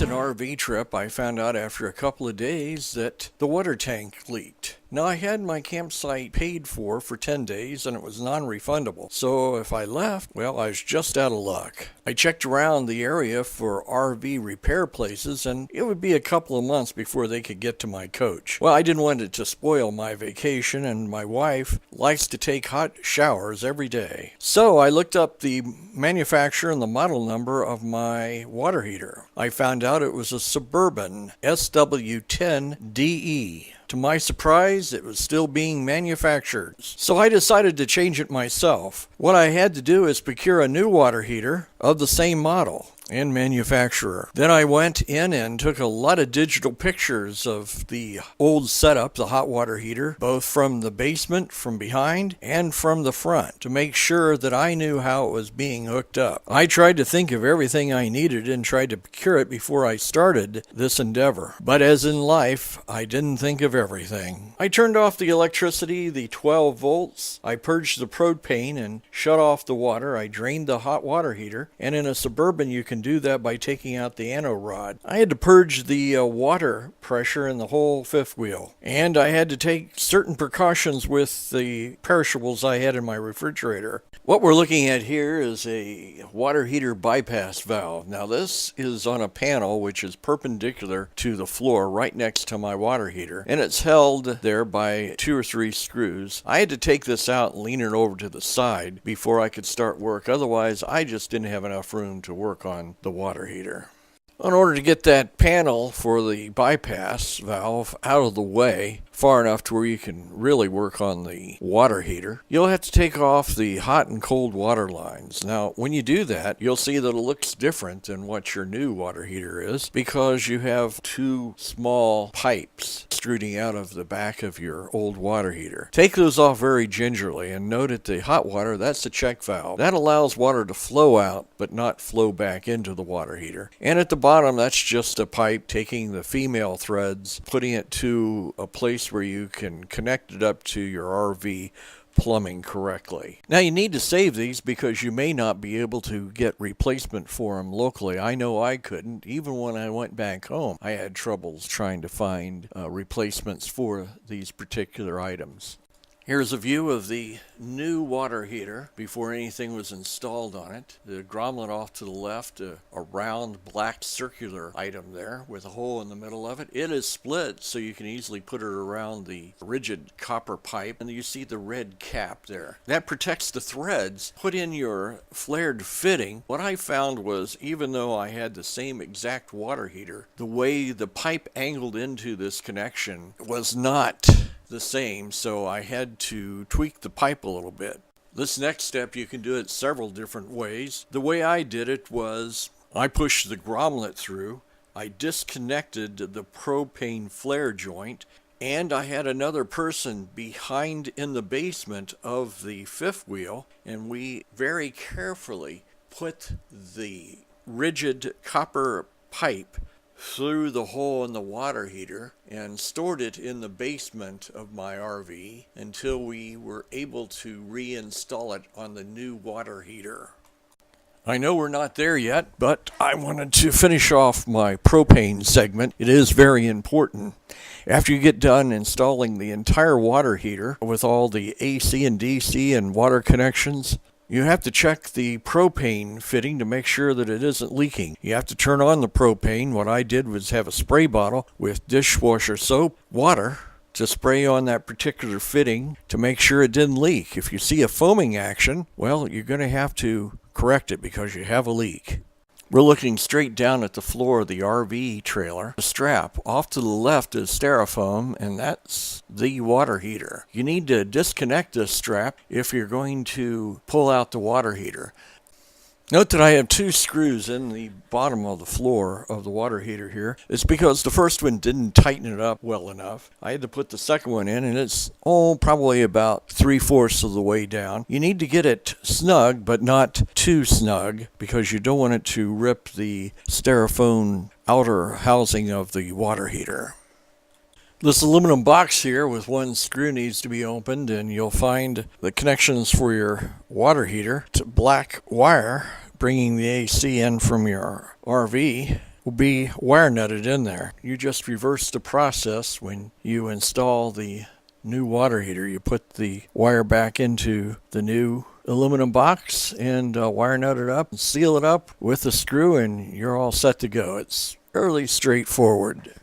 recent RV trip, I found out after a couple of days that the water tank leaked. Now, I had my campsite paid for 10 days and it was non-refundable. So if I left, well, I was just out of luck. I checked around the area for RV repair places and it would be a couple of months before they could get to my coach. Well, I didn't want it to spoil my vacation, and my wife likes to take hot showers every day. So I looked up the manufacturer and the model number of my water heater. I found out it was a Suburban SW10DE. To my surprise, it was still being manufactured. So I decided to change it myself. What I had to do is procure a new water heater of the same model and manufacturer. Then I went in and took a lot of digital pictures of the old setup, the hot water heater, both from the basement, from behind, and from the front, to make sure that I knew how it was being hooked up. I tried to think of everything I needed and tried to procure it before I started this endeavor. But as in life, I didn't think of everything. I turned off the electricity, the 12 volts. I purged the propane and shut off the water. I drained the hot water heater, and in a Suburban you can do that by taking out the anno rod. I had to purge the water pressure in the whole fifth wheel, and I had to take certain precautions with the perishables I had in my refrigerator. What we're looking at here is a water heater bypass valve. Now this is on a panel which is perpendicular to the floor right next to my water heater, and it's held there by 2 or 3 screws. I had to take this out and lean it over to the side before I could start work. Otherwise, I just didn't have enough room to work on the water heater. In order to get that panel for the bypass valve out of the way far enough to where you can really work on the water heater, you'll have to take off the hot and cold water lines. Now, when you do that, you'll see that it looks different than what your new water heater is, because you have 2 small pipes extruding out of the back of your old water heater. Take those off very gingerly and note that the hot water, that's the check valve. That allows water to flow out but not flow back into the water heater. And at the bottom, that's just a pipe taking the female threads, putting it to a place where you can connect it up to your RV plumbing correctly. Now, you need to save these because you may not be able to get replacement for them locally. I know I couldn't. Even when I went back home, I had troubles trying to find replacements for these particular items. Here's a view of the new water heater before anything was installed on it. The grommet off to the left, a round black circular item there with a hole in the middle of it. It is split so you can easily put it around the rigid copper pipe, and you see the red cap there. That protects the threads. Put in your flared fitting. What I found was, even though I had the same exact water heater, the way the pipe angled into this connection was not the same, so I had to tweak the pipe a little bit. This next step, you can do it several different ways. The way I did it was I pushed the grommet through, I disconnected the propane flare joint, and I had another person behind in the basement of the fifth wheel, and we very carefully put the rigid copper pipe through the hole in the water heater and stored it in the basement of my RV until we were able to reinstall it on the new water heater. I know we're not there yet, but I wanted to finish off my propane segment. It is very important. After you get done installing the entire water heater with all the AC and DC and water connections, you have to check the propane fitting to make sure that it isn't leaking. You have to turn on the propane. What I did was have a spray bottle with dishwasher soap, water, to spray on that particular fitting to make sure it didn't leak. If you see a foaming action, well, you're going to have to correct it because you have a leak. We're looking straight down at the floor of the RV trailer. The strap off to the left is styrofoam, and that's the water heater. You need to disconnect this strap if you're going to pull out the water heater. Note that I have 2 screws in the bottom of the floor of the water heater here. It's because the first one didn't tighten it up well enough. I had to put the second one in, and it's probably about 3/4 of the way down. You need to get it snug, but not too snug, because you don't want it to rip the styrofoam outer housing of the water heater. This aluminum box here with 1 screw needs to be opened, and you'll find the connections for your water heater. It's a black wire bringing the AC in from your RV. will be wire nutted in there. You just reverse the process when you install the new water heater. You put the wire back into the new aluminum box and wire nut it up and seal it up with a screw, and you're all set to go. It's fairly straightforward.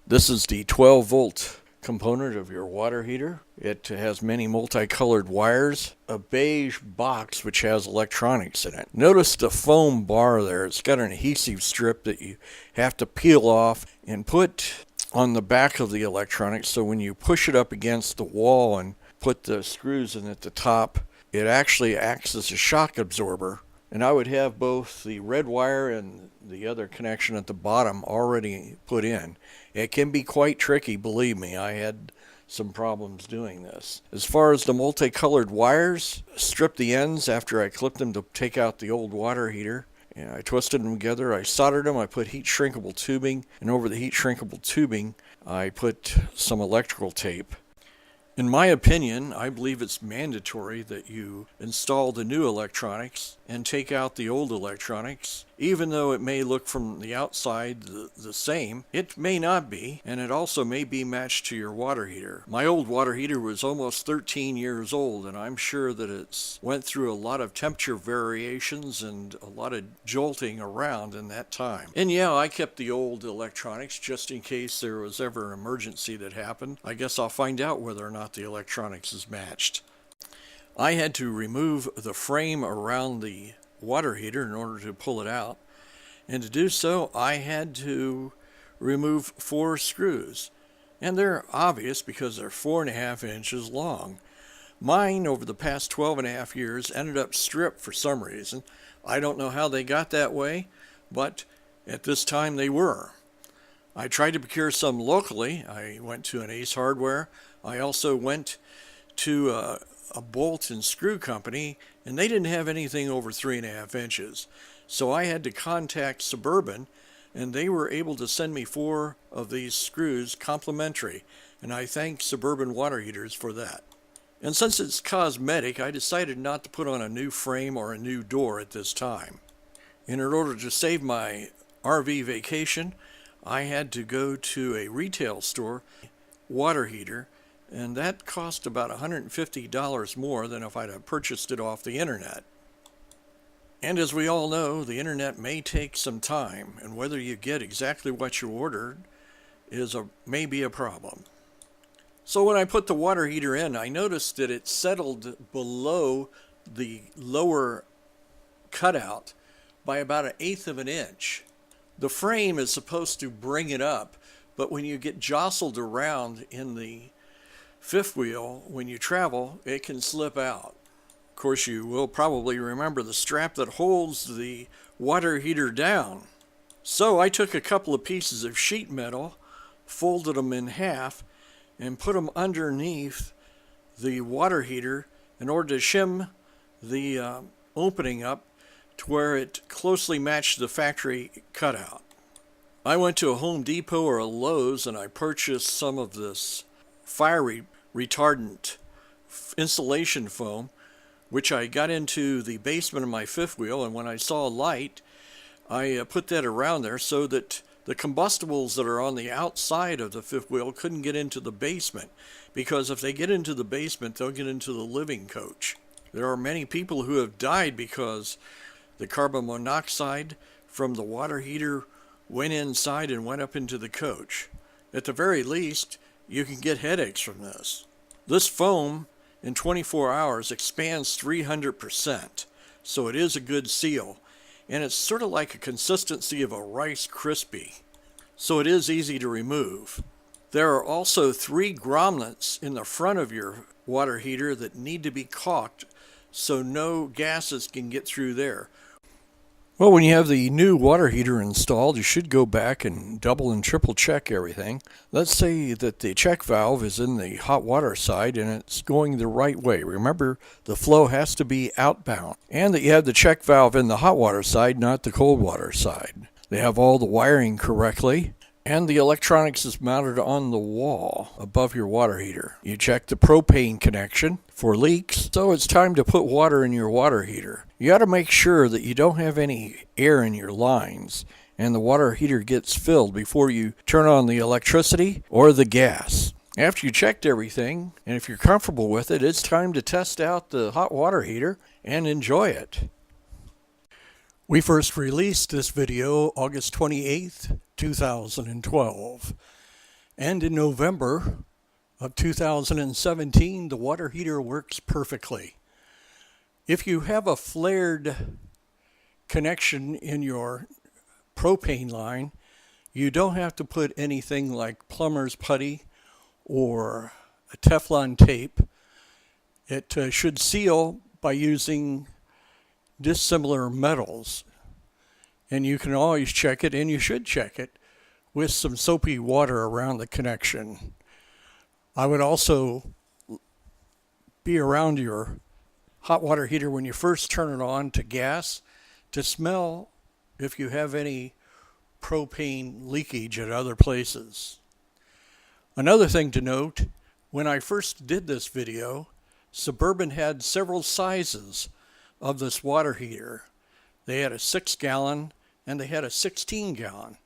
This is the 12-volt component of your water heater. It has many multicolored wires, a beige box which has electronics in it. Notice the foam bar there. It's got an adhesive strip that you have to peel off and put on the back of the electronics, so when you push it up against the wall and put the screws in at the top, it actually acts as a shock absorber. And I would have both the red wire and the other connection at the bottom already put in. It can be quite tricky, believe me. I had some problems doing this. As far as the multicolored wires, strip the ends after I clipped them to take out the old water heater. And I twisted them together, I soldered them, I put heat shrinkable tubing, and over the heat shrinkable tubing I put some electrical tape. In my opinion, I believe it's mandatory that you install the new electronics and take out the old electronics. Even though it may look from the outside the same, it may not be, and it also may be matched to your water heater. My old water heater was almost 13 years old, and I'm sure that it's went through a lot of temperature variations and a lot of jolting around in that time. And yeah, I kept the old electronics just in case there was ever an emergency that happened. I guess I'll find out whether or not the electronics is matched. I had to remove the frame around the water heater in order to pull it out, and to do so I had to remove 4 screws, and they're obvious because they're 4.5 inches long. Mine over the past 12.5 years ended up stripped for some reason. I don't know how they got that way, but at this time they were. I tried to procure some locally. I went to an Ace Hardware. I also went to a bolt and screw company, and they didn't have anything over 3.5 inches. So I had to contact Suburban, and they were able to send me 4 of these screws complimentary, and I thank Suburban Water Heaters for that. And since it's cosmetic, I decided not to put on a new frame or a new door at this time. And in order to save my RV vacation, I had to go to a retail store water heater, and that cost about $150 more than if I'd have purchased it off the internet. And as we all know, the internet may take some time, and whether you get exactly what you ordered may be a problem. So when I put the water heater in, I noticed that it settled below the lower cutout by about 1/8 of an inch. The frame is supposed to bring it up, but when you get jostled around in the fifth wheel, when you travel, it can slip out. Of course, you will probably remember the strap that holds the water heater down. So I took a couple of pieces of sheet metal, folded them in half, and put them underneath the water heater in order to shim the opening up to where it closely matched the factory cutout. I went to a Home Depot or a Lowe's and I purchased some of this fire retardant insulation foam, which I got into the basement of my fifth wheel, and when I saw light, I put that around there so that the combustibles that are on the outside of the fifth wheel couldn't get into the basement, because if they get into the basement, they'll get into the living coach. There are many people who have died because the carbon monoxide from the water heater went inside and went up into the coach. At the very least, you can get headaches from this. This foam in 24 hours expands 300%, so it is a good seal, and it's sort of like a consistency of a Rice Krispie, so it is easy to remove. There are also 3 grommets in the front of your water heater that need to be caulked so no gases can get through there. Well, when you have the new water heater installed, you should go back and double and triple check everything. Let's say that the check valve is in the hot water side and it's going the right way. Remember, the flow has to be outbound. And that you have the check valve in the hot water side, not the cold water side. They have all the wiring correctly. and the electronics is mounted on the wall above your water heater. You check the propane connection for leaks, so it's time to put water in your water heater. You got to make sure that you don't have any air in your lines and the water heater gets filled before you turn on the electricity or the gas. After you checked everything, and if you're comfortable with it, it's time to test out the hot water heater and enjoy it. We first released this video August 28th, 2012. And in November of 2017, the water heater works perfectly. If you have a flared connection in your propane line, you don't have to put anything like plumber's putty or a Teflon tape. It should seal by using dissimilar metals, and you can always check it, and you should check it with some soapy water around the connection. I would also be around your hot water heater when you first turn it on to gas to smell if you have any propane leakage at other places. Another thing to note, when I first did this video, Suburban had several sizes of this water heater. They had a 6-gallon and they had a 16-gallon,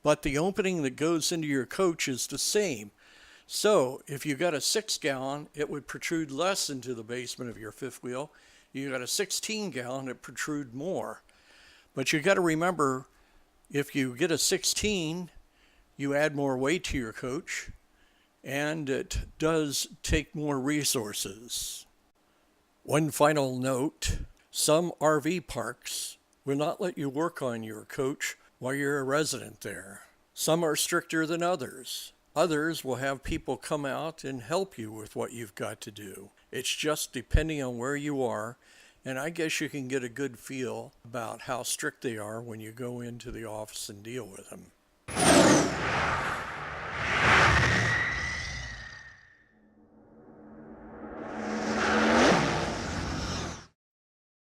but the opening that goes into your coach is the same. So if you got a 6-gallon, it would protrude less into the basement of your fifth wheel. You got a 16-gallon, it protrude more. But you got to remember, if you get a 16, you add more weight to your coach, and it does take more resources. One final note, some RV parks will not let you work on your coach while you're a resident there. Some are stricter than others. Others will have people come out and help you with what you've got to do. It's just depending on where you are, and I guess you can get a good feel about how strict they are when you go into the office and deal with them.